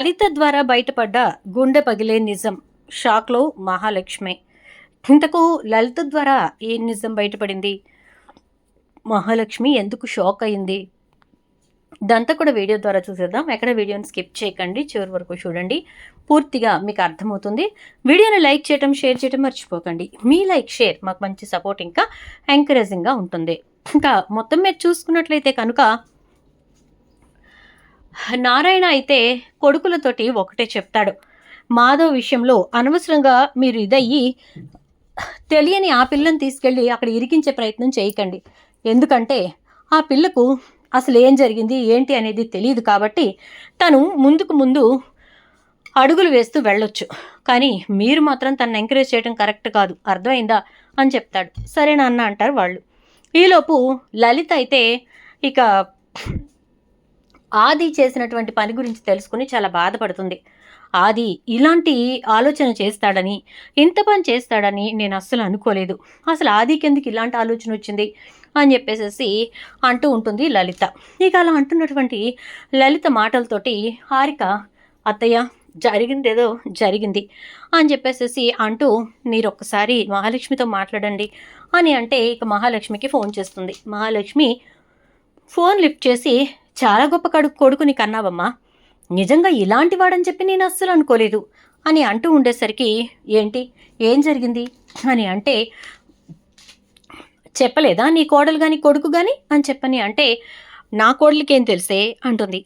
లలిత ద్వారా బయటపడ్డ గుండె పగిలే నిజం. షాక్లో మహాలక్ష్మి. ఇంతకు లలిత ద్వారా ఏ నిజం బయటపడింది? మహాలక్ష్మి ఎందుకు షాక్ అయింది? ఇదంతా కూడా వీడియో ద్వారా చూసేద్దాం. ఎక్కడ వీడియోని స్కిప్ చేయకండి, చివరి వరకు చూడండి. పూర్తిగా మీకు అర్థమవుతుంది. వీడియోని లైక్ చేయటం, షేర్ చేయటం మర్చిపోకండి. మీ లైక్, షేర్ మాకు మంచి సపోర్ట్, ఇంకా ఎంకరేజింగ్గా ఉంటుంది. ఇంకా మొత్తం మీద చూసుకున్నట్లయితే కనుక నారాయణ అయితే కొడుకులతోటి ఒకటే చెప్తాడు. మాధవ్ విషయంలో అనవసరంగా మీరు ఇదయ్యి తెలియని ఆ పిల్లని తీసుకెళ్ళి అక్కడ ఇరికించే ప్రయత్నం చేయకండి. ఎందుకంటే ఆ పిల్లకు అసలు ఏం జరిగింది ఏంటి అనేది తెలియదు కాబట్టి తను ముందు అడుగులు వేస్తూ వెళ్ళొచ్చు. కానీ మీరు మాత్రం తనని ఎంకరేజ్ చేయడం కరెక్ట్ కాదు, అర్థమైందా అని చెప్తాడు. సరేనా అన్న అంటారు వాళ్ళు. ఈలోపు లలిత అయితే ఇక ఆది చేసినటువంటి పని గురించి తెలుసుకుని చాలా బాధపడుతుంది. ఆది ఇలాంటి ఆలోచన చేస్తాడని, ఇంత పని చేస్తాడని నేను అస్సలు అనుకోలేదు. అసలు ఆదికి ఎందుకు ఇలాంటి ఆలోచన వచ్చింది అని చెప్పేసి అంటూ ఉంటుంది లలిత. ఇక అలా అంటున్నటువంటి లలిత మాటలతోటి హారిక, అత్తయ్య జరిగిందేదో జరిగింది అని చెప్పేసి అంటూ మీరు ఒక్కసారి మహాలక్ష్మితో మాట్లాడండి అని అంటే ఇక మహాలక్ష్మికి ఫోన్ చేస్తుంది. మహాలక్ష్మి ఫోన్ లిఫ్ట్ చేసి, చాలా గొప్ప కొడుకుని కన్నావమ్మా, నిజంగా ఇలాంటి వాడని చెప్పి నేను అస్సలు అనుకోలేదు అని అంటూ ఉండేసరికి ఏంటి ఏం జరిగింది అని అంటే, చెప్పలేదా నీ కోడలు కానీ కొడుకు కానీ అని చెప్పని అంటే, నా కోడలికేం తెలిసే అంటుంది.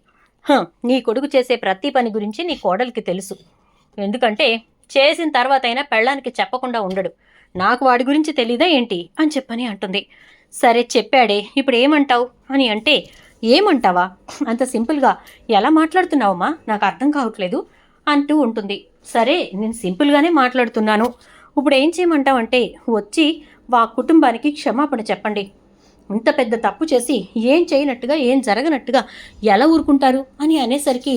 నీ కొడుకు చేసే ప్రతి పని గురించి నీ కోడలికి తెలుసు. ఎందుకంటే చేసిన తర్వాత అయినా పెళ్ళానికి చెప్పకుండా ఉండడు. నాకు వాడి గురించి తెలీదా ఏంటి అని చెప్పని అంటుంది. సరే చెప్పాడే, ఇప్పుడు ఏమంటావు అని అంటే, ఏమంటావా అంత సింపుల్గా ఎలా మాట్లాడుతున్నావమ్మా, నాకు అర్థం కావట్లేదు అంటూ ఉంటుంది. సరే నేను సింపుల్గానే మాట్లాడుతున్నాను, ఇప్పుడు ఏం చేయమంటావంటే వచ్చి వా కుటుంబానికి క్షమాపణ చెప్పండి. ఇంత పెద్ద తప్పు చేసి ఏం చేయనట్టుగా ఏం జరగనట్టుగా ఎలా ఊరుకుంటారు అని అనేసరికి,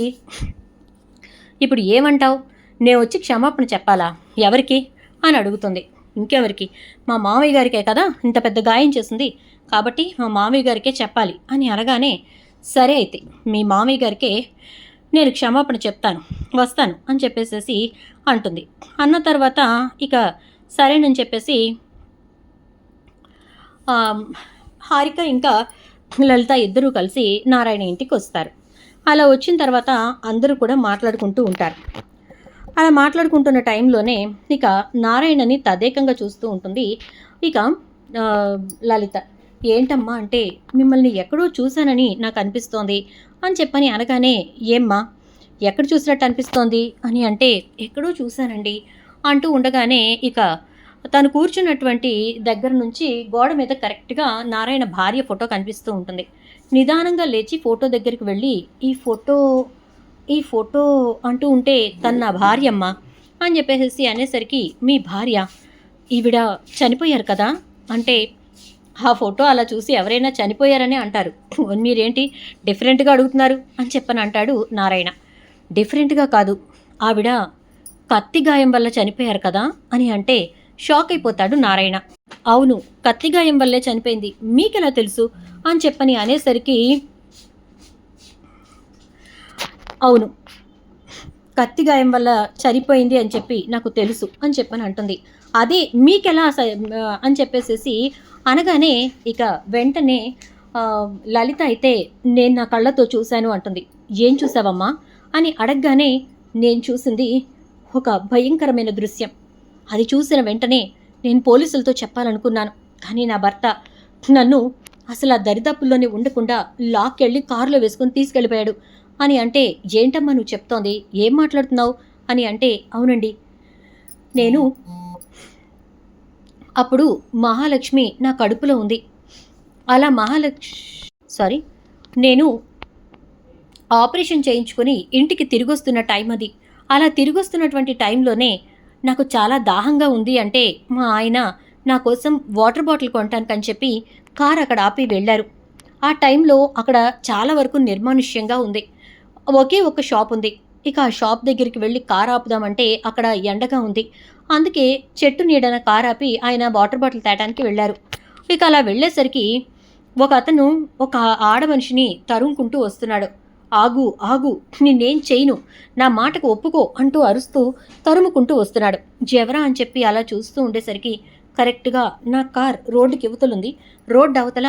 ఇప్పుడు ఏమంటావు, నేను వచ్చి క్షమాపణ చెప్పాలా, ఎవరికి అని అడుగుతుంది. ఇంకెవరికి, మా మామయ్య గారికే కదా ఇంత పెద్ద గాయం చేసింది, కాబట్టి మా మామయ్య గారికే చెప్పాలి అని అనగానే, సరే అయితే మీ మామయ్య గారికే నేను క్షమాపణ చెప్తాను, వస్తాను అని చెప్పేసి అంటుంది. అన్న తర్వాత ఇక సరేనని చెప్పేసి హారిక ఇంకా లలిత ఇద్దరూ కలిసి నారాయణ ఇంటికి వస్తారు. అలా వచ్చిన తర్వాత అందరూ కూడా మాట్లాడుకుంటూ ఉంటారు. అలా మాట్లాడుకుంటున్న టైంలోనే ఇక నారాయణని తదేకంగా చూస్తూ ఉంటుంది ఇక లలిత. ఏంటమ్మా అంటే, మిమ్మల్ని ఎక్కడో చూశానని నాకు అనిపిస్తోంది అని చెప్పని అనగానే, ఏమ్మా ఎక్కడ చూసినట్టు అనిపిస్తోంది అని అంటే, ఎక్కడో చూశానండి అంటూ ఉండగానే ఇక తను కూర్చున్నటువంటి దగ్గర నుంచి గోడ మీద కరెక్ట్గా నారాయణ భార్య ఫోటో కనిపిస్తూ ఉంటుంది. నిదానంగా లేచి ఫోటో దగ్గరికి వెళ్ళి, ఈ ఫోటో అంటూ ఉంటే తన నా భార్యమ్మ అని చెప్పేసి అనేసరికి, మీ భార్య, ఈవిడ చనిపోయారు కదా అంటే, ఆ ఫోటో అలా చూసి ఎవరైనా చనిపోయారని అంటారు, మీరేంటి డిఫరెంట్గా అడుగుతున్నారు అని చెప్పని అంటాడు నారాయణ. డిఫరెంట్గా కాదు, ఆవిడ కత్తి గాయం వల్ల చనిపోయారు కదా అని అంటే షాక్ అయిపోతాడు నారాయణ. అవును, కత్తి గాయం వల్లే చనిపోయింది, మీకెలా తెలుసు అని చెప్పని అనేసరికి, అవును కత్తి గాయం వల్ల చనిపోయింది అని చెప్పి నాకు తెలుసు అని చెప్పని అంటుంది. అదే మీకెలా అని చెప్పేసి అనగానే ఇక వెంటనే లలిత అయితే, నేను నా కళ్ళతో చూశాను అంటుంది. ఏం చూసావమ్మా అని అడగగానే, నేను చూసింది ఒక భయంకరమైన దృశ్యం. అది చూసిన వెంటనే నేను పోలీసులతో చెప్పాలనుకున్నాను, కానీ నా భర్త నన్ను అసలు ఆ దరిదాపుల్లోనే ఉండకుండా లాక్కెళ్ళి కారులో వేసుకొని తీసుకెళ్ళిపోయాడు అని అంటే, ఏంటమ్మా నువ్వు చెప్తోంది, ఏం మాట్లాడుతున్నావు అని అంటే, అవునండి నేను అప్పుడు మహాలక్ష్మి నా కడుపులో ఉంది. అలా నేను ఆపరేషన్ చేయించుకొని ఇంటికి తిరిగొస్తున్న టైం అది. అలా తిరిగొస్తున్నటువంటి టైంలోనే నాకు చాలా దాహంగా ఉంది అంటే మా ఆయన నా కోసం వాటర్ బాటిల్ కొనటానికని చెప్పి కారు అక్కడ ఆపి వెళ్ళారు. ఆ టైంలో అక్కడ చాలా వరకు నిర్మానుష్యంగా ఉంది. ఒకే ఒక షాప్ ఉంది. ఇక ఆ షాప్ దగ్గరికి వెళ్ళి కారు ఆపుదామంటే అక్కడ ఎండగా ఉంది. అందుకే చెట్టు నీడన కారు ఆపి ఆయన వాటర్ బాటిల్ తేటానికి వెళ్ళారు. ఇక అలా వెళ్ళేసరికి ఒక అతను ఒక ఆడ మనిషిని తరుముకుంటూ వస్తున్నాడు. ఆగు ఆగు, నిన్నేం చేయను, నా మాటకు ఒప్పుకో అంటూ అరుస్తూ తరుముకుంటూ వస్తున్నాడు. ఎవరా అని చెప్పి అలా చూస్తూ ఉండేసరికి కరెక్ట్గా నా కార్ రోడ్డుకి ఇవతలుంది. రోడ్డు అవతల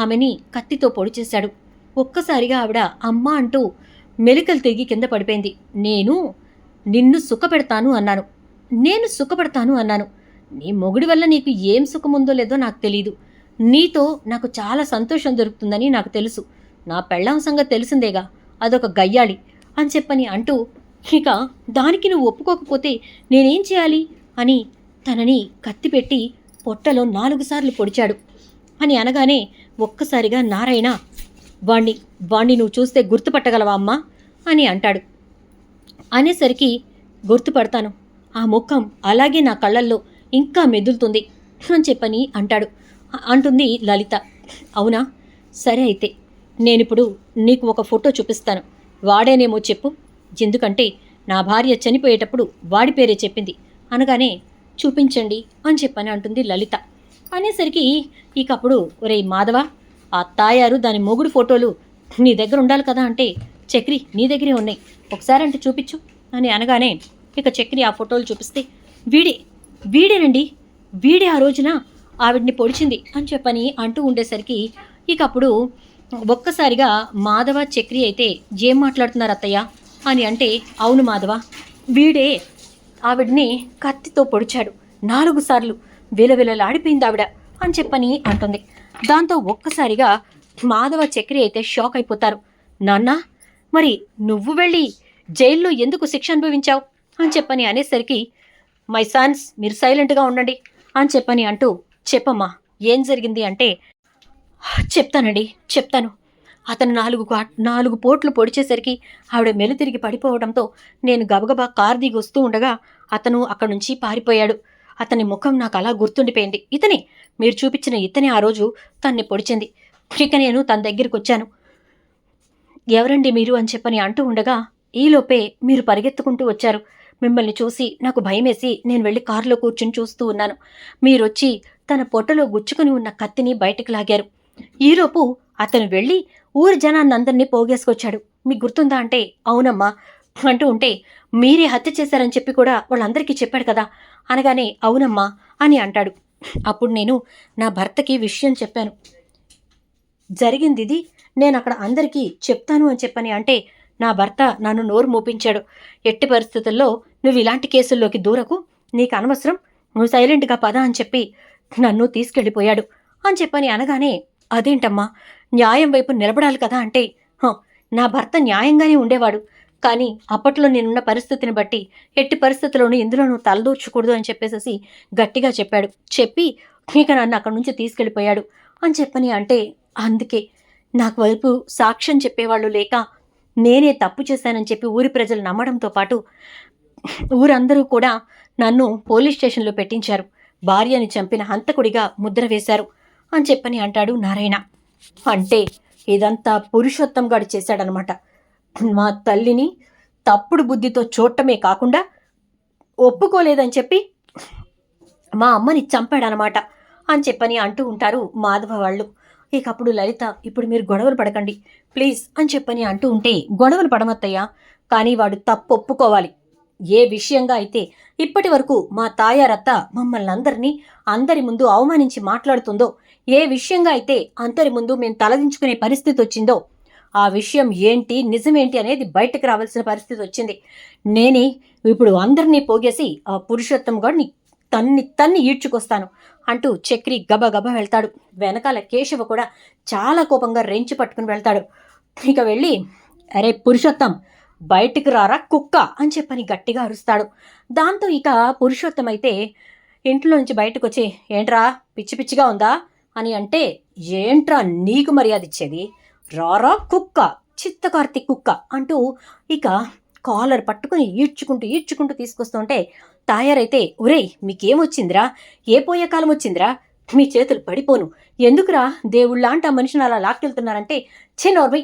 ఆమెని కత్తితో పొడి చేశాడు. ఒక్కసారిగా ఆవిడ అమ్మ అంటూ మెలికలు తిరిగి కింద పడిపోయింది. నిన్ను సుఖపెడతాను అన్నాను, నేను సుఖపడతాను అన్నాను. నీ మొగుడి వల్ల నీకు ఏం సుఖముందో లేదో నాకు తెలీదు. నీతో నాకు చాలా సంతోషం దొరుకుతుందని నాకు తెలుసు. నా పెళ్ళాం సంగతి తెలిసిందేగా, అదొక గయ్యాళి అని చెప్పని అంటూ, ఇక దానికి నువ్వు ఒప్పుకోకపోతే నేనేం చేయాలి అని తనని కత్తి పెట్టి పొట్టలో 4 సార్లు పొడిచాడు. అని అనగానే ఒక్కసారిగా నారాయణ, వాణ్ణి నువ్వు చూస్తే గుర్తుపట్టగలవా అమ్మా అని అంటాడు. అనేసరికి గుర్తుపడతాను, ఆ ముఖం అలాగే నా కళ్ళల్లో ఇంకా మెదులుతుంది అని చెప్పని అంటుంది లలిత. అవునా, సరే అయితే నేనిప్పుడు నీకు ఒక ఫోటో చూపిస్తాను, వాడేనేమో చెప్పు, ఎందుకంటే నా భార్య చనిపోయేటప్పుడు వాడి పేరే చెప్పింది అనగానే చూపించండి అని చెప్పని అంటుంది లలిత. అనేసరికి ఇక అప్పుడు ఒరేయ్ మాధవ, ఆ తాయారు దాని మొగుడు ఫోటోలు నీ దగ్గర ఉండాలి కదా అంటే, చక్రి నీ దగ్గరే ఉన్నాయి, ఒకసారి అంటే చూపించు అని అనగానే ఇక చక్రి ఆ ఫోటోలు చూపిస్తే వీడేనండి, వీడే ఆ రోజున ఆవిడ్ని పొడిచింది అని చెప్పని అంటూ ఉండేసరికి ఇక అప్పుడు ఒక్కసారిగా మాధవ చక్రి అయితే ఏం మాట్లాడుతున్నారు అత్తయ్య అని అంటే, అవును మాధవ, వీడే ఆవిడ్ని కత్తితో పొడిచాడు 4 సార్లు, విలవిలలాడిపోయింది ఆవిడ అని చెప్పని అంటుంది. దాంతో ఒక్కసారిగా మాధవ చక్రి అయితే షాక్ అయిపోతారు. నాన్న, మరి నువ్వు వెళ్ళి జైల్లో ఎందుకు శిక్ష అనుభవించావు అని చెప్పని అనేసరికి, మై సన్స్ మీరు సైలెంట్గా ఉండండి అని చెప్పని అంటూ, చెప్పమ్మా ఏం జరిగింది అంటే, చెప్తాను. అతను 4 పోట్లు పొడిచేసరికి ఆవిడ మెలుతిరిగి పడిపోవడంతో నేను గబగబా కారు దిగి వస్తూ ఉండగా అతను అక్కడి నుంచి పారిపోయాడు. అతని ముఖం నాకు అలా గుర్తుండిపోయింది. మీరు చూపించిన ఇతనే ఆ రోజు తన్ని పొడిచింది. ఇక నేను తన దగ్గరికి వచ్చాను. ఎవరండి మీరు అని చెప్పని అంటూ ఉండగా ఈలోపే మీరు పరిగెత్తుకుంటూ వచ్చారు. మిమ్మల్ని చూసి నాకు భయమేసి నేను వెళ్ళి కారులో కూర్చుని చూస్తూ ఉన్నాను. మీరొచ్చి తన పొట్టలో గుచ్చుకుని ఉన్న కత్తిని బయటకు లాగారు. ఈలోపు అతను వెళ్ళి ఊరి జనాన్నందరినీ పోగేసుకొచ్చాడు. మీకు గుర్తుందా అంటే, అవునమ్మా అంటూ ఉంటే, మీరే హత్య చేశారని చెప్పి కూడా వాళ్ళందరికీ చెప్పాడు కదా అనగానే, అవునమ్మా అని అంటాడు. అప్పుడు నేను నా భర్తకి విషయం చెప్పాను, జరిగింది ఇది, నేను అక్కడ అందరికీ చెప్తాను అని చెప్పని అంటే నా భర్త నన్ను నోరు మూపించాడు. ఎట్టి పరిస్థితుల్లో నువ్వు ఇలాంటి కేసుల్లోకి దూరకు, నీకు అనవసరం, నువ్వు సైలెంట్గా పద అని చెప్పి నన్ను తీసుకెళ్ళిపోయాడు అని చెప్పని అనగానే, అదేంటమ్మా న్యాయం వైపు నిలబడాలి కదా అంటే, నా భర్త న్యాయంగానే ఉండేవాడు, కానీ అప్పట్లో నేనున్న పరిస్థితిని బట్టి ఎట్టి పరిస్థితుల్లోనూ ఇందులోనూ తలదూర్చకూడదు అని చెప్పేసి గట్టిగా చెప్పాడు. చెప్పి ఇక నన్ను అక్కడి నుంచి తీసుకెళ్ళిపోయాడు అని చెప్పని అంటే, అందుకే నాకు వైపు సాక్ష్యం చెప్పేవాళ్ళు లేక నేనే తప్పు చేశానని చెప్పి ఊరి ప్రజలు నమ్మడంతో పాటు ఊరందరూ కూడా నన్ను పోలీస్ స్టేషన్లో పెట్టించారు. భార్యని చంపిన హంతకుడిగా ముద్ర వేశారు అని చెప్పని అంటాడు నారాయణ. అంటే ఇదంతా పురుషోత్తం గాడు చేశాడనమాట. మా తల్లిని తప్పుడు బుద్ధితో చూడటమే కాకుండా ఒప్పుకోలేదని చెప్పి మా అమ్మని చంపాడనమాట అని చెప్పని అంటూ ఉంటారు మాధవ వాళ్ళు. ఇక అప్పుడు లలిత, ఇప్పుడు మీరు గొడవలు పడకండి ప్లీజ్ అని చెప్పని అంటూ ఉంటే, గొడవలు పడమత్తయ్యా, కానీ వాడు తప్పు ఒప్పుకోవాలి. ఏ విషయంగా అయితే ఇప్పటి వరకు మా తాయారత్త మమ్మల్ని అందరి ముందు అవమానించి మాట్లాడుతుందో, ఏ విషయంగా అయితే అందరి ముందు మేము తలదించుకునే పరిస్థితి వచ్చిందో, ఆ విషయం ఏంటి నిజమేంటి అనేది బయటకు రావాల్సిన పరిస్థితి వచ్చింది. నేనే ఇప్పుడు అందరినీ పోగేసి ఆ పురుషోత్తం గాడిని తన్ని ఈడ్చుకొస్తాను అంటూ చక్రి గబగబా వెళ్తాడు. వెనకాల కేశవ కూడా చాలా కోపంగా రెంచి పట్టుకుని వెళ్తాడు. ఇక వెళ్ళి, అరే పురుషోత్తం బయటికి రారా కుక్క అని చెప్పని గట్టిగా అరుస్తాడు. దాంతో ఇక పురుషోత్తం అయితే ఇంట్లో నుంచి బయటకు వచ్చి, ఏంట్రా పిచ్చి పిచ్చిగా ఉందా అని అంటే, ఏంట్రా నీకు మర్యాద ఇచ్చేది, రారా కుక్క, చిత్తకార్తి కుక్క అంటూ ఇక కాలర్ పట్టుకుని ఈడ్చుకుంటూ తీసుకొస్తుంటే, తాయారైతే, ఒరేయ్ మీకేమొచ్చిందిరా, ఏ పోయే కాలం వచ్చిందిరా, మీ చేతులు పడిపోను, ఎందుకురా దేవుళ్ళాంటి ఆ మనిషిని అలా లాక్కెళ్తున్నారంటే, చిన్నోర్మై,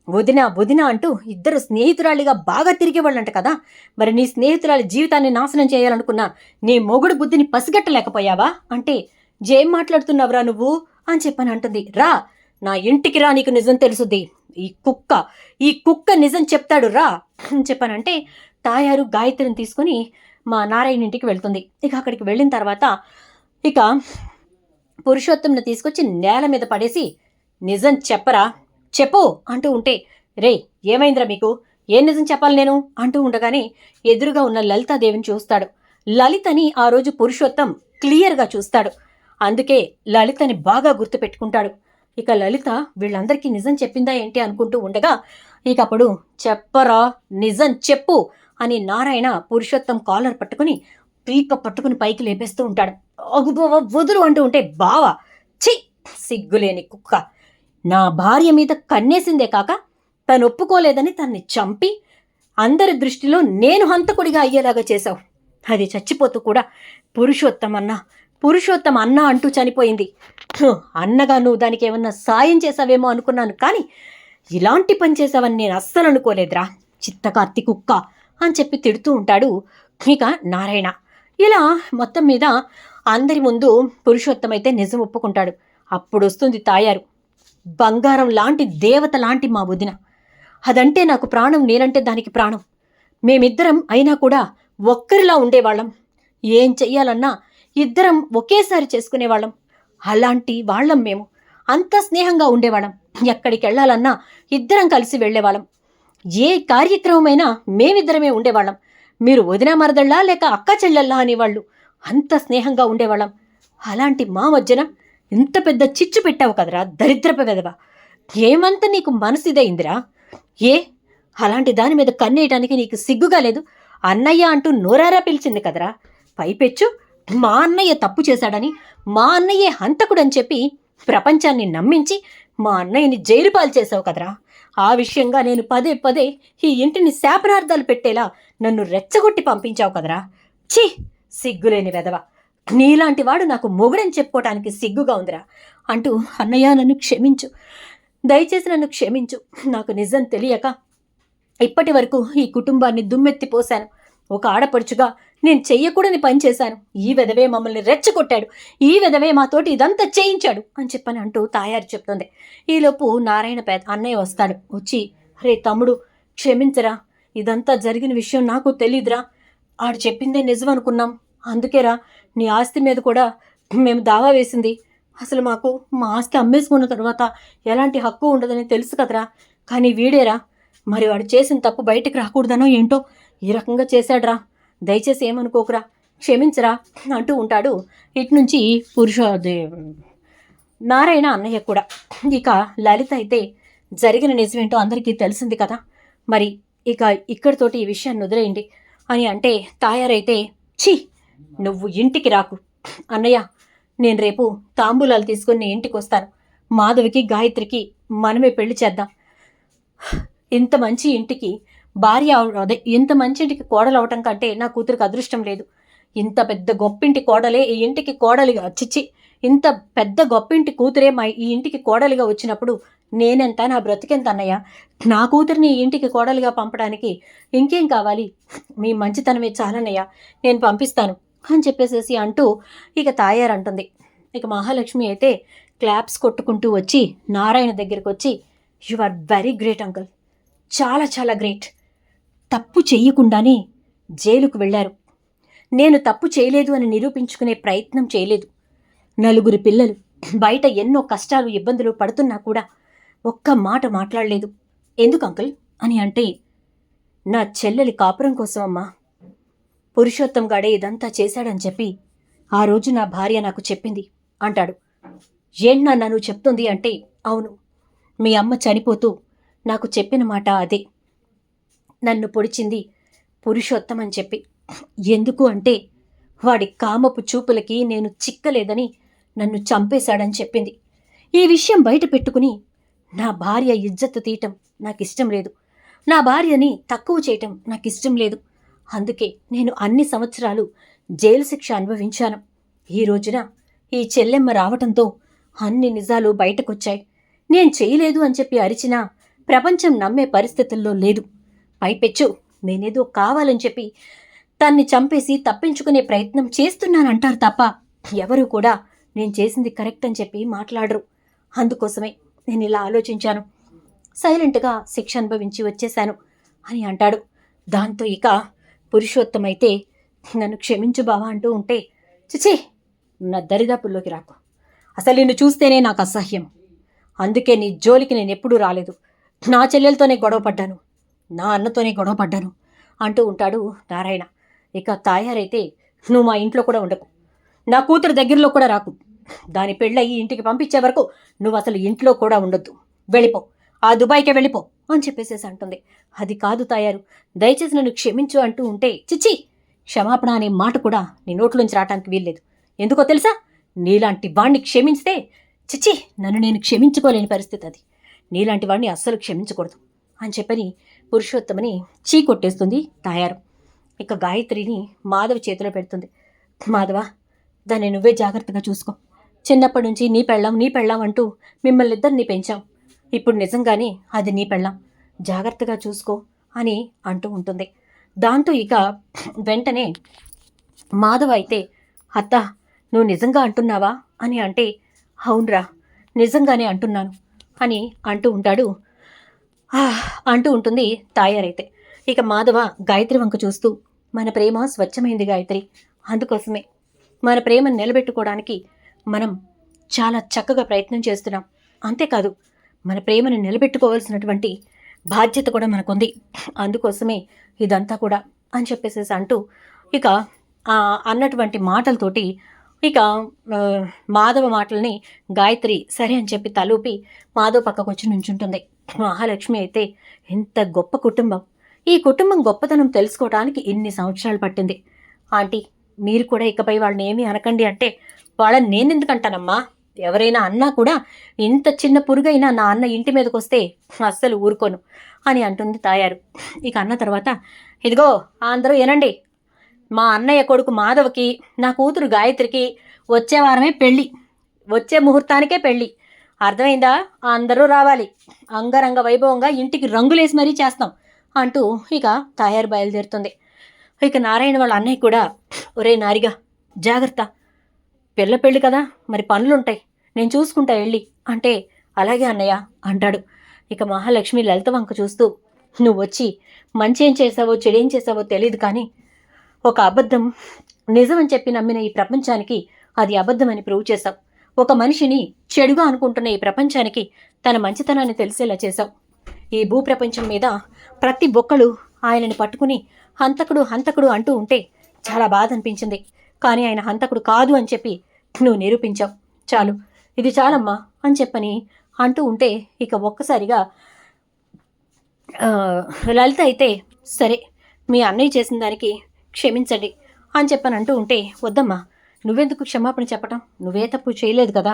వదిన అంటూ ఇద్దరు స్నేహితురాలిగా బాగా తిరిగేవాళ్ళంట కదా, మరి నీ స్నేహితురాలి జీవితాన్ని నాశనం చేయాలనుకున్నా నీ మొగుడు బుద్ధిని పసిగట్టలేకపోయావా అంటే, ఏం మాట్లాడుతున్నావురా నువ్వు అని చెప్పని అంటుంది. రా నా ఇంటికి రా, నీకు నిజం తెలుసుద్ది. ఈ కుక్క నిజం చెప్తాడు రా అని చెప్పానంటే తాయారు గాయత్రిని తీసుకుని మా నారాయణ ఇంటికి వెళ్తుంది. ఇక అక్కడికి వెళ్ళిన తర్వాత ఇక పురుషోత్తంని తీసుకొచ్చి నేల మీద పడేసి నిజం చెప్పరా, చెప్పు అంటూ ఉంటే, రే ఏమైందిరా మీకు, ఏం నిజం చెప్పాలి నేను అంటూ ఉండగానే ఎదురుగా ఉన్న లలితాదేవిని చూస్తాడు. లలితని ఆ రోజు పురుషోత్తం క్లియర్గా చూస్తాడు. అందుకే లలితని బాగా గుర్తుపెట్టుకుంటాడు. ఇక లలిత వీళ్ళందరికీ నిజం చెప్పిందా ఏంటి అనుకుంటూ ఉండగా ఇక అప్పుడు చెప్పరా, నిజం చెప్పు అని నారాయణ పురుషోత్తం కాలర్ పట్టుకుని పైకి లేపేస్తూ ఉంటాడు. అగుబావ వదులు అంటూ ఉంటే, బావా ఛీ సిగ్గులేని కుక్క, నా భార్య మీద కన్నేసిందే కాక తను ఒప్పుకోలేదని తన్ని చంపి అందరి దృష్టిలో నేను హంతకుడిగా అయ్యేలాగా చేశావు. అది చచ్చిపోతూ కూడా పురుషోత్తం అన్న అంటూ చనిపోయింది. అన్నగా నువ్వు దానికి ఏమన్నా సాయం చేసావేమో అనుకున్నాను, కానీ ఇలాంటి పని చేసావని నేను అస్సలు అనుకోలేదురా చిత్తకార్తి కుక్క అని చెప్పి తిడుతూ ఉంటాడు ఇక నారాయణ. ఇలా మొత్తం మీద అందరి ముందు పురుషోత్తం అయితే నిజం ఒప్పుకుంటాడు. అప్పుడు వస్తుంది తాయారు. బంగారం లాంటి దేవత లాంటి మా వదిన, అదంటే నాకు ప్రాణం, నేనంటే దానికి ప్రాణం. మేమిద్దరం అయినా కూడా ఒక్కరిలా ఉండేవాళ్ళం. ఏం చెయ్యాలన్నా ఇద్దరం ఒకేసారి చేసుకునేవాళ్ళం. అలాంటి వాళ్ళం మేము. అంత స్నేహంగా ఉండేవాళ్ళం. ఎక్కడికి వెళ్ళాలన్నా ఇద్దరం కలిసి వెళ్ళేవాళ్ళం. ఏ కార్యక్రమమైనా మేమిద్దరమే ఉండేవాళ్ళం. మీరు వదిన మరదళ్ళా లేక అక్క చెల్లెల్లా అనేవాళ్ళు. అంత స్నేహంగా ఉండేవాళ్ళం. అలాంటి మా మధ్యన ఇంత పెద్ద చిచ్చు పెట్టావు కదరా దరిద్రప వెదవ. ఏమంత నీకు మనసిదైందిరా? అలాంటి దాని మీద కన్నేయటానికి నీకు సిగ్గుగా లేదు? అన్నయ్య అంటూ నోరారా పిలిచింది కదరా. పైపెచ్చు మా అన్నయ్య తప్పు చేశాడని, మా అన్నయ్యే హంతకుడని చెప్పి ప్రపంచాన్ని నమ్మించి మా అన్నయ్యని జైలు పాలు చేశావు కదరా. ఆ విషయంగా నేను పదే ఈ ఇంటిని శాపనార్థాలు పెట్టేలా నన్ను రెచ్చగొట్టి పంపించావు కదరా. ఛీ సిగ్గులేని వెదవ, నీలాంటి వాడు నాకు మొగుడని చెప్పుకోవటానికి సిగ్గుగా ఉందిరా అంటూ, అన్నయ్య నన్ను క్షమించు, దయచేసి నన్ను క్షమించు. నాకు నిజం తెలియక ఇప్పటి వరకు ఈ కుటుంబాన్ని దుమ్మెత్తిపోశాను. ఒక ఆడపడుచుగా నేను చెయ్యకూడని పని చేశాను. ఈ వెధవే మమ్మల్ని రెచ్చగొట్టాడు, ఈ వెధవే మాతోటి ఇదంతా చేయించాడు అని చెప్పని అంటూ తాయారు చెప్తుంది. ఈలోపు నారాయణ అన్నయ్య వస్తాడు. వచ్చి, రే తమ్ముడు క్షమించరా, ఇదంతా జరిగిన విషయం నాకు తెలీదురా, ఆడు చెప్పిందే నిజం అనుకున్నాం. అందుకేరా నీ ఆస్తి మీద కూడా మేము దావా వేసింది. అసలు మాకు మా ఆస్తి అమ్మేసుకున్న తర్వాత ఎలాంటి హక్కు ఉండదని తెలుసు కదరా. కానీ వీడేరా, మరి వాడు చేసిన తప్పు బయటకు రాకూడదనో ఏంటో ఈ రకంగా చేశాడ్రా. దయచేసి ఏమనుకోకురా, క్షమించరా అంటూ ఉంటాడు. ఇటు నుంచి నారాయణ అన్నయ్య కూడా. ఇక లలిత అయితే జరిగిన నిజమేంటో అందరికీ తెలిసింది కదా, మరి ఇక ఇక్కడితోటి ఈ విషయాన్ని వదిలేయండి అని అంటే, తాయారైతే ఛీ నువ్వు ఇంటికి రాకు అన్నయ్య, నేను రేపు తాంబూలాలు తీసుకొని నీ ఇంటికి వస్తాను. మాధవికి గాయత్రికి మనమే పెళ్లి చేద్దాం. ఇంత మంచి ఇంటికి భార్య, ఇంత మంచి ఇంటికి కోడలు అవటం కంటే నా కూతురికి అదృష్టం లేదు. ఇంత పెద్ద గొప్పింటి కోడలే ఈ ఇంటికి కోడలిగా ఇంత పెద్ద గొప్పింటి కూతురే ఈ ఇంటికి కోడలిగా వచ్చినప్పుడు నేనెంత, నా బ్రతికెంత అన్నయ్య. నా కూతురిని ఈ ఇంటికి కోడలిగా పంపడానికి ఇంకేం కావాలి? మీ మంచితనమే చాలన్నయ్య, నేను పంపిస్తాను అని చెప్పేసేసి అంటూ ఇక తాయారంటుంది. ఇక మహాలక్ష్మి అయితే క్లాప్స్ కొట్టుకుంటూ వచ్చి నారాయణ దగ్గరికి వచ్చి, you are very great uncle, చాలా చాలా గ్రేట్. తప్పు చెయ్యకుండానే జైలుకు వెళ్ళారు. నేను తప్పు చేయలేదు అని నిరూపించుకునే ప్రయత్నం చేయలేదు. నలుగురు పిల్లలు బయట ఎన్నో కష్టాలు ఇబ్బందులు పడుతున్నా కూడా ఒక్క మాట మాట్లాడలేదు. ఎందుకు అంకుల్ అని అంటే, నా చెల్లెలి కాపురం కోసం అమ్మా. పురుషోత్తం గాడే ఇదంతా చేశాడని చెప్పి ఆ రోజు నా భార్య నాకు చెప్పింది అంటాడు. ఏంటి నన్ను చెప్తుంది అంటే, అవును, మీ అమ్మ చనిపోతూ నాకు చెప్పిన మాట అదే. నన్ను పొడిచింది పురుషోత్తం అని చెప్పి. ఎందుకు అంటే, వాడి కామపు చూపులకి నేను చిక్కలేదని నన్ను చంపేశాడని చెప్పింది. ఈ విషయం బయట పెట్టుకుని నా భార్య ఇజ్జత్తు తీయటం నాకు ఇష్టం లేదు. నా భార్యని తక్కువ చేయటం నాకు ఇష్టం లేదు. అందుకే నేను అన్ని సంవత్సరాలు జైలు శిక్ష అనుభవించాను. ఈ రోజున ఈ చెల్లెమ్మ రావటంతో అన్ని నిజాలు బయటకొచ్చాయి. నేను చేయలేదు అని చెప్పి అరిచినా ప్రపంచం నమ్మే పరిస్థితుల్లో లేదు. పైపెచ్చు నేనేదో కావాలని చెప్పి తన్ని చంపేసి తప్పించుకునే ప్రయత్నం చేస్తున్నానంటారు తప్ప ఎవరూ కూడా నేను చేసింది కరెక్ట్ అని చెప్పి మాట్లాడరు. అందుకోసమే నేను ఇలా ఆలోచించాను, సైలెంట్గా శిక్ష అనుభవించి వచ్చేశాను అని అంటాడు. దాంతో ఇక పురుషోత్తమైతే నన్ను క్షమించు బావా అంటూ ఉంటే, చిచి నా దరిదాపుల్లోకి రాకు, అసలు నిన్ను చూస్తేనే నాకు అసహ్యం, అందుకే నీ జోలికి నేను ఎప్పుడూ రాలేదు, నా చెల్లెలతోనే గొడవ పడ్డాను, నా అన్నతోనే గొడవ పడ్డాను అంటూ ఉంటాడు నారాయణ. ఇక తాయారైతే, నువ్వు మా ఇంట్లో కూడా ఉండకు, నా కూతురు దగ్గరలో కూడా రాకు, దాని పెళ్ళయి ఇంటికి పంపించే వరకు నువ్వు అసలు ఇంట్లో కూడా ఉండొద్దు, వెళ్ళిపో, ఆ దుబాయ్కే వెళ్ళిపో అని చెప్పేసేసి అంటుంది. అది కాదు తాయారు, దయచేసి నన్ను క్షమించు అంటూ ఉంటే, చిచ్చి క్షమాపణ అనే మాట కూడా నీ నోట్లోంచి రావడానికి వీల్లేదు, ఎందుకో తెలుసా, నీలాంటి వాణ్ణి క్షమించితే చిచ్చి నన్ను నేను క్షమించుకోలేని పరిస్థితి, అది నీలాంటి వాడిని అస్సలు క్షమించకూడదు అని చెప్పని పురుషోత్తమని చీ కొట్టేస్తుంది తాయారు. ఇక గాయత్రిని మాధవ్ చేతిలో పెడుతుంది. మాధవ, దాన్ని నువ్వే జాగ్రత్తగా చూసుకో, చిన్నప్పటి నుంచి నీ పెళ్ళాం అంటూ మిమ్మల్ని ఇద్దరిని పెంచాం, ఇప్పుడు నిజంగానే అది నీ పెళ్ళాం, జాగ్రత్తగా చూసుకో అని అంటూ ఉంటుంది. దాంతో ఇక వెంటనే మాధవ్ అయితే, అత్త నువ్వు నిజంగా అంటున్నావా అని అంటే, అవునరా నిజంగానే అంటున్నాను అని అంటూ ఉంటాడు. అంటూ ఉంటుంది తాయారైతే. ఇక మాధవ గాయత్రి వంక చూస్తూ, మన ప్రేమ స్వచ్ఛమైంది గాయత్రి, అందుకోసమే మన ప్రేమను నిలబెట్టుకోవడానికి మనం చాలా చక్కగా ప్రయత్నం చేస్తున్నాం, అంతేకాదు మన ప్రేమను నిలబెట్టుకోవాల్సినటువంటి బాధ్యత కూడా మనకుంది, అందుకోసమే ఇదంతా కూడా అని చెప్పేసేసి అంటూ ఇక అన్నటువంటి మాటలతోటి ఇక మాధవ మాటల్ని గాయత్రి సరే అని చెప్పి తలూపి మాధవ్ పక్కకు వచ్చి నుంచుంటుంది. మహాలక్ష్మి అయితే, ఎంత గొప్ప కుటుంబం, ఈ కుటుంబం గొప్పతనం తెలుసుకోవడానికి ఇన్ని సంవత్సరాలు పట్టింది, ఆంటీ మీరు కూడా ఇకపై వాళ్ళని ఏమీ అనకండి అంటే, వాళ్ళని నేనెందుకు అంటానమ్మా, ఎవరైనా అన్నా కూడా ఇంత చిన్న పురుగైనా నా అన్న ఇంటి మీదకి వస్తే అస్సలు ఊరుకోను అని అంటుంది తాయారు. ఇక అన్న తర్వాత, ఇదిగో అందరూ వినండి, మా అన్నయ్య కొడుకు మాధవ్కి నా కూతురు గాయత్రికి వచ్చే వారమే పెళ్ళి, వచ్చే ముహూర్తానికే పెళ్ళి, అర్థమైందా, అందరూ రావాలి, అంగరంగ వైభవంగా ఇంటికి రంగులేసి మరీ చేస్తాం అంటూ ఇక తాయారు బయలుదేరుతుంది. ఇక నారాయణ వాళ్ళ అన్నయ్య కూడా, ఒరే నారిగా జాగ్రత్త, పిల్ల పెళ్ళి కదా, మరి పనులుంటాయి, నేను చూసుకుంటా వెళ్ళి అంటే, అలాగే అన్నయ్య అంటాడు. ఇక మహాలక్ష్మి లలిత వంక చూస్తూ, నువ్వు వచ్చి మంచి ఏం చేసావో చెడేం చేసావో తెలియదు, కానీ ఒక అబద్ధం నిజమని చెప్పి నమ్మిన ఈ ప్రపంచానికి అది అబద్ధమని ప్రూవ్ చేశావు, ఒక మనిషిని చెడుగా అనుకుంటున్న ఈ ప్రపంచానికి తన మంచితనాన్ని తెలిసేలా చేశావు, ఈ భూప్రపంచం మీద ప్రతి బొక్కలు ఆయనని పట్టుకుని హంతకుడు హంతకుడు అంటూ ఉంటే చాలా బాధ అనిపించింది, కానీ ఆయన హంతకుడు కాదు అని చెప్పి నువ్వు నిరూపించావు, చాలు ఇది చాలమ్మా అని చెప్పని అంటూ ఉంటే ఇక ఒక్కసారిగా లలిత అయితే, సరే మీ అన్నయ్య చేసిన దానికి క్షమించండి అని చెప్పని అంటూ ఉంటే, వద్దమ్మా నువ్వెందుకు క్షమాపణ చెప్పటం, నువ్వే తప్పు చేయలేదు కదా,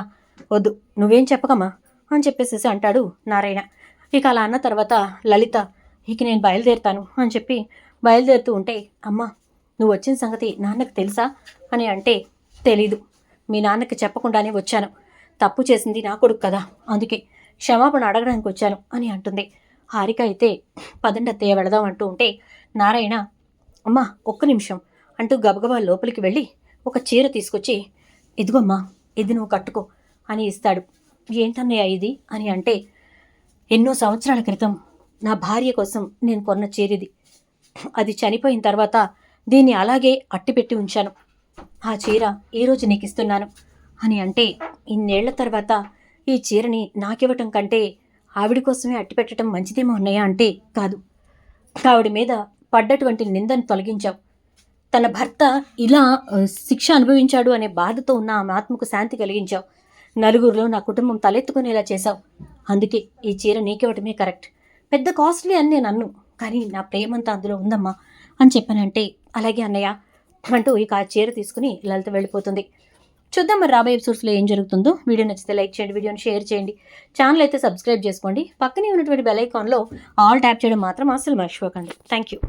వద్దు నువ్వేం చెప్పకమ్మా అని చెప్పేసేసి అంటాడు నారాయణ. ఇక అలా అన్న తర్వాత లలిత, ఇక నేను బయలుదేరుతాను అని చెప్పి బయలుదేరుతూ ఉంటే, అమ్మా నువ్వు వచ్చిన సంగతి నాన్నకు తెలుసా అని అంటే, తెలీదు, మీ నాన్నకి చెప్పకుండానే వచ్చాను, తప్పు చేసింది నా కొడుకు కదా, అందుకే క్షమాపణ అడగడానికి వచ్చాను అని అంటుంది. హారిక అయితే, పదండి అత్తయ్య వెళదాం అంటూ ఉంటే, నారాయణ అమ్మా ఒక్క నిమిషం అంటూ గబగబా లోపలికి వెళ్ళి ఒక చీర తీసుకొచ్చి, ఇదిగోమ్మా ఇది నువ్వు కట్టుకో అని ఇస్తాడు. ఏంటన్నయ్య ఇది అని అంటే, ఎన్నో సంవత్సరాల క్రితం నా భార్య కోసం నేను కొన్న చీరిది, అది చనిపోయిన తర్వాత దీన్ని అలాగే అట్టిపెట్టి ఉంచాను, ఆ చీర ఈరోజు నీకు ఇస్తున్నాను అని అంటే, ఇన్నేళ్ల తర్వాత ఈ చీరని నాకివ్వటం కంటే ఆవిడ కోసమే అట్టిపెట్టడం మంచిదేమో అన్నయ్య అంటే, కాదు, ఆవిడ మీద పడ్డటువంటి నిందను తొలగించావు, తన భర్త ఇలా శిక్ష అనుభవించాడు అనే బాధతో ఉన్న ఆమె ఆత్మకు శాంతి కలిగించావు, నలుగురిలో నా కుటుంబం తలెత్తుకునేలా చేశావు, అందుకే ఈ చీర నీకివ్వటమే కరెక్ట్, పెద్ద కాస్ట్లీ అని నేను అన్ను, కానీ నా ప్రేమంతా అందులో ఉందమ్మా అని చెప్పానంటే, అలాగే అన్నయ్య అంటూ ఇక ఆ చీర తీసుకుని లలిత వెళ్ళిపోతుంది. చూద్దాం మరి రాబోయే ఎపిసోడ్స్లో ఏం జరుగుతుందో. వీడియో నచ్చితే లైక్ చేయండి, వీడియోని షేర్ చేయండి, ఛానల్ అయితే సబ్స్క్రైబ్ చేసుకోండి, పక్కనే ఉన్నటువంటి బెల్ ఐకాన్లో ఆల్ ట్యాప్ చేయడం మాత్రం అస్సలు మర్చిపోకండి. Thank you.